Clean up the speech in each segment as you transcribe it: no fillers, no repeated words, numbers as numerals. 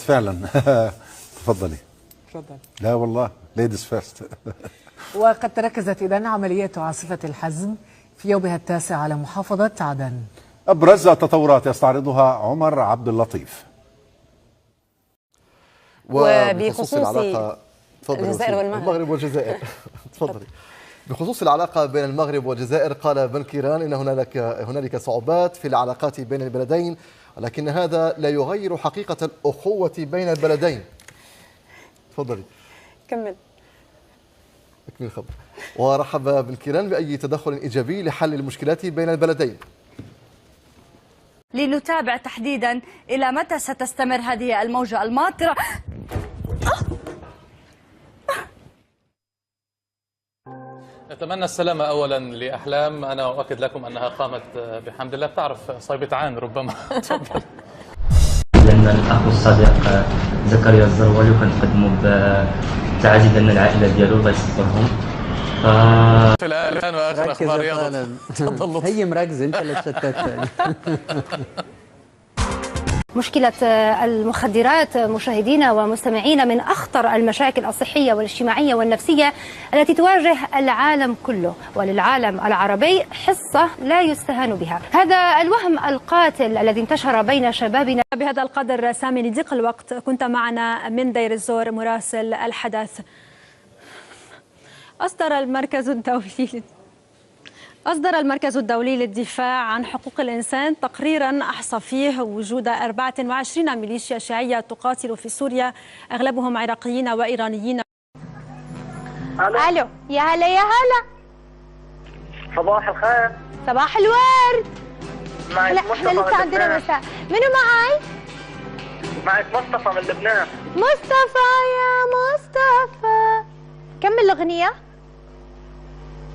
فعلا. تفضلي. تفضل. لا والله ليديز فيرست. وقد تركزت إذن عملية عاصفة الحزم في يومها التاسع على محافظة عدن. أبرز التطورات يستعرضها عمر عبد اللطيف. وبخصوص العلاقة الجزائر والمغرب والجزائر. تفضلي. بخصوص العلاقة بين المغرب والجزائر، قال بن كيران إن هنالك صعوبات في العلاقات بين البلدين، ولكن هذا لا يغير حقيقة الأخوة بين البلدين. تفضلي. كمل. اكمل الخبر. ورحب بن كيران بأي تدخل إيجابي لحل المشكلات بين البلدين. لنتابع تحديدا إلى متى ستستمر هذه الموجة الماطرة. نتمنى السلامة أولا لأحلام. أنا أؤكد لكم أنها قامت بحمد الله، بتعرف صيبة عين ربما. تفضل. لأن الأخ الصديق زكريا الزروالي وكنقدموا بتعازي لنا العائلة ديالو الله يصبرهم. في الآن وآخر أخبار رياضة. تفضل. هي مركز أنت اللي تشتت. مشكلة المخدرات مشاهدينا ومستمعينا من أخطر المشاكل الصحية والاجتماعية والنفسية التي تواجه العالم كله، وللعالم العربي حصة لا يستهان بها. هذا الوهم القاتل الذي انتشر بين شبابنا. بهذا القدر سامي لضيق الوقت كنت معنا من دير الزور مراسل الحدث. أصدر المركز الدولي للدفاع عن حقوق الإنسان تقريرا أحصى فيه وجود 24 ميليشيا شيعية تقاتل في سوريا، أغلبهم عراقيين وإيرانيين. ألو، يا هلا يا هلا. صباح الخير. صباح الورد. معك احنا لسه عندنا مساء. منو معي؟ معك مصطفى من لبنان. مصطفى يا مصطفى. كمل الأغنية.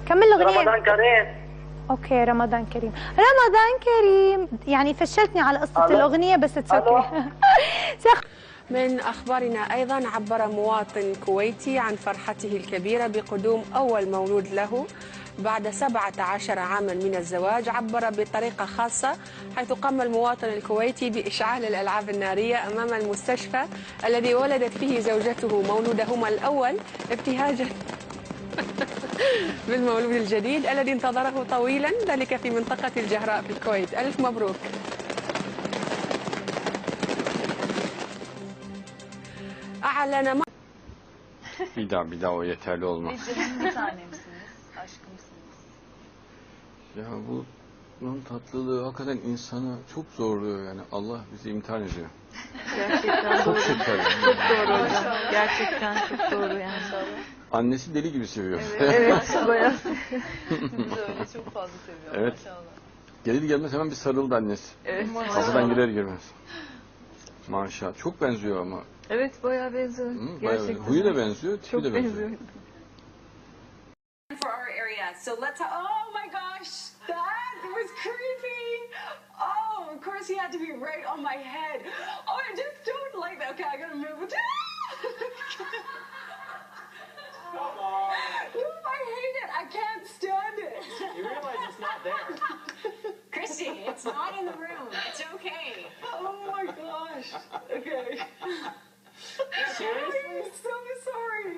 كمل الأغنية. رمضان كريم. اوكي رمضان كريم. رمضان كريم. يعني فشلتني على قصة الأغنية بس تسكري. من أخبارنا أيضا، عبر مواطن كويتي عن فرحته الكبيرة بقدوم أول مولود له بعد 17 عاما من الزواج. عبر بطريقة خاصة حيث قام المواطن الكويتي بإشعال الألعاب النارية أمام المستشفى الذي ولدت فيه زوجته مولودهما الأول، ابتهاجا بالمولود الجديد الذي انتظره طويلا، ذلك في منطقة الجهراء في الكويت. ألف مبروك. أعلن bir daha o yeterli olmaz. Bir tanemsiniz, aşkımsınız. Ya bunun tatlılığı hakikaten insanı çok zorluyor yani. Allah bizi imtihan ediyor. Gerçekten Çok doğru. şeker. Çok doğru hocam. Gerçekten çok doğru yani. Annesi deli gibi seviyor. Evet, bayağı. Biz öyle çok fazla seviyoruz Evet. maşallah. Gelir gelmez hemen bir sarıldı annesi. Evet. Kapıdan girer girmez. Maşallah. Çok benziyor ama. Evet, bayağı benziyor. Gerçekten. Huyu da benziyor, tipi çok de benziyor. For our area, so let's. Oh my gosh, that was creepy. Oh, of course he had to be right on my head. Oh, I just don't like that. Okay, I gotta move. No, I hate it. I can't stand it. You realize it's not there. Christy, it's not in the room. It's okay. Oh my gosh. Okay. Seriously? I'm so sorry.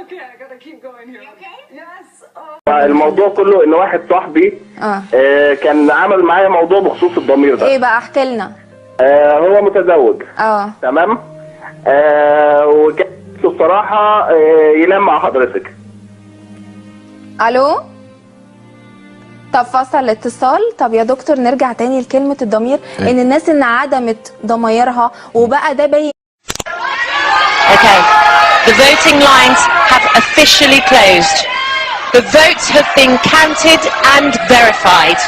Okay, I gotta keep going here. You okay? Yes. الموضوع كله ان واحد صاحبي كان عمل معايا موضوع بخصوص الضمير ده. ايه بقى؟ احكي لنا. هو متزوج. تمام. وكان الصراحه ينام مع حضرتك. الو. طب فصل الاتصال. طب يا دكتور نرجع تاني لكلمة الضمير، ان الناس انعدمت ضمايرها وبقى ده باين. Okay, the voting lines have officially closed. The votes have been counted and verified.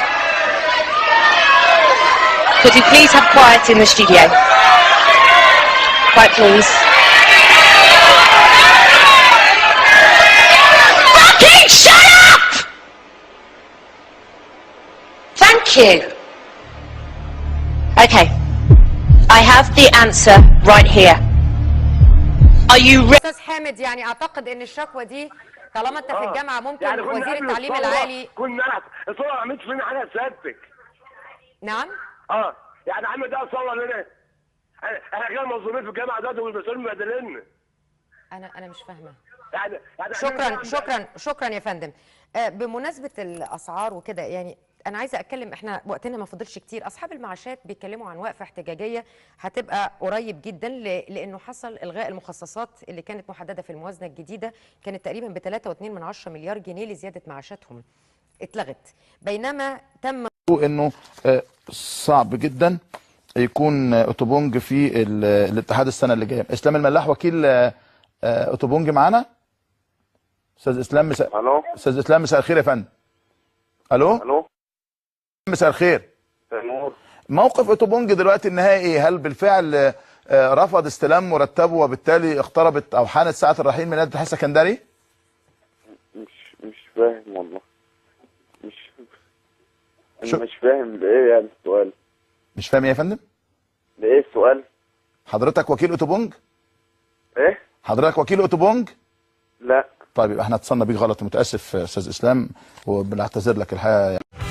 Could you please have quiet in the studio? Quiet, please. Fucking shut up! Thank you. Okay, I have the answer right here. Are you ready? أستاذ حامد، يعني أعتقد إن الشكوى دي طالما أنت في الجامعة ممكن يعني وزير التعليم العالي. كنا الصورة ما عملتش فينا حاجة سيادتك. نعم؟ يعني عم ده صور لنا. احنا كده مظلومين في الجامعه دلوقتي والمسؤولين مبهدليننا. انا مش فاهمه. يعني شكرا يا فندم. بمناسبه الاسعار وكده، يعني انا عايزه اتكلم، احنا وقتنا ما فضلش كتير. اصحاب المعاشات بيتكلموا عن وقفه احتجاجيه هتبقى قريب جدا، لانه حصل الغاء المخصصات اللي كانت محدده في الموازنه الجديده، كانت تقريبا ب 3.2 مليار جنيه لزياده معاشاتهم، اتلغت. بينما تم انه صعب جدا يكون اوتوبونج في الاتحاد السنه اللي جايه. اسلام الملاح وكيل اوتوبونج معانا. استاذ اسلام الو. استاذ اسلام مساء الخير يا فندم. الو. مساء الخير. موقف اوتوبونج دلوقتي النهائي ايه؟ هل بالفعل رفض استلام مرتبه وبالتالي اقتربت او حانت ساعه الرحيل من نادي الاتحاد السكندري؟ مش فاهم والله. مش فاهم بايه يعني السؤال. مش فاهم ايه يا فندم؟ بايه السؤال؟ حضرتك وكيل اوتوبونج؟ ايه؟ حضرتك وكيل اوتوبونج؟ لا. طيب يبقى احنا اتصلنا بيك غلط، متاسف استاذ اسلام وبنعتذر لك الحقيقه يعني.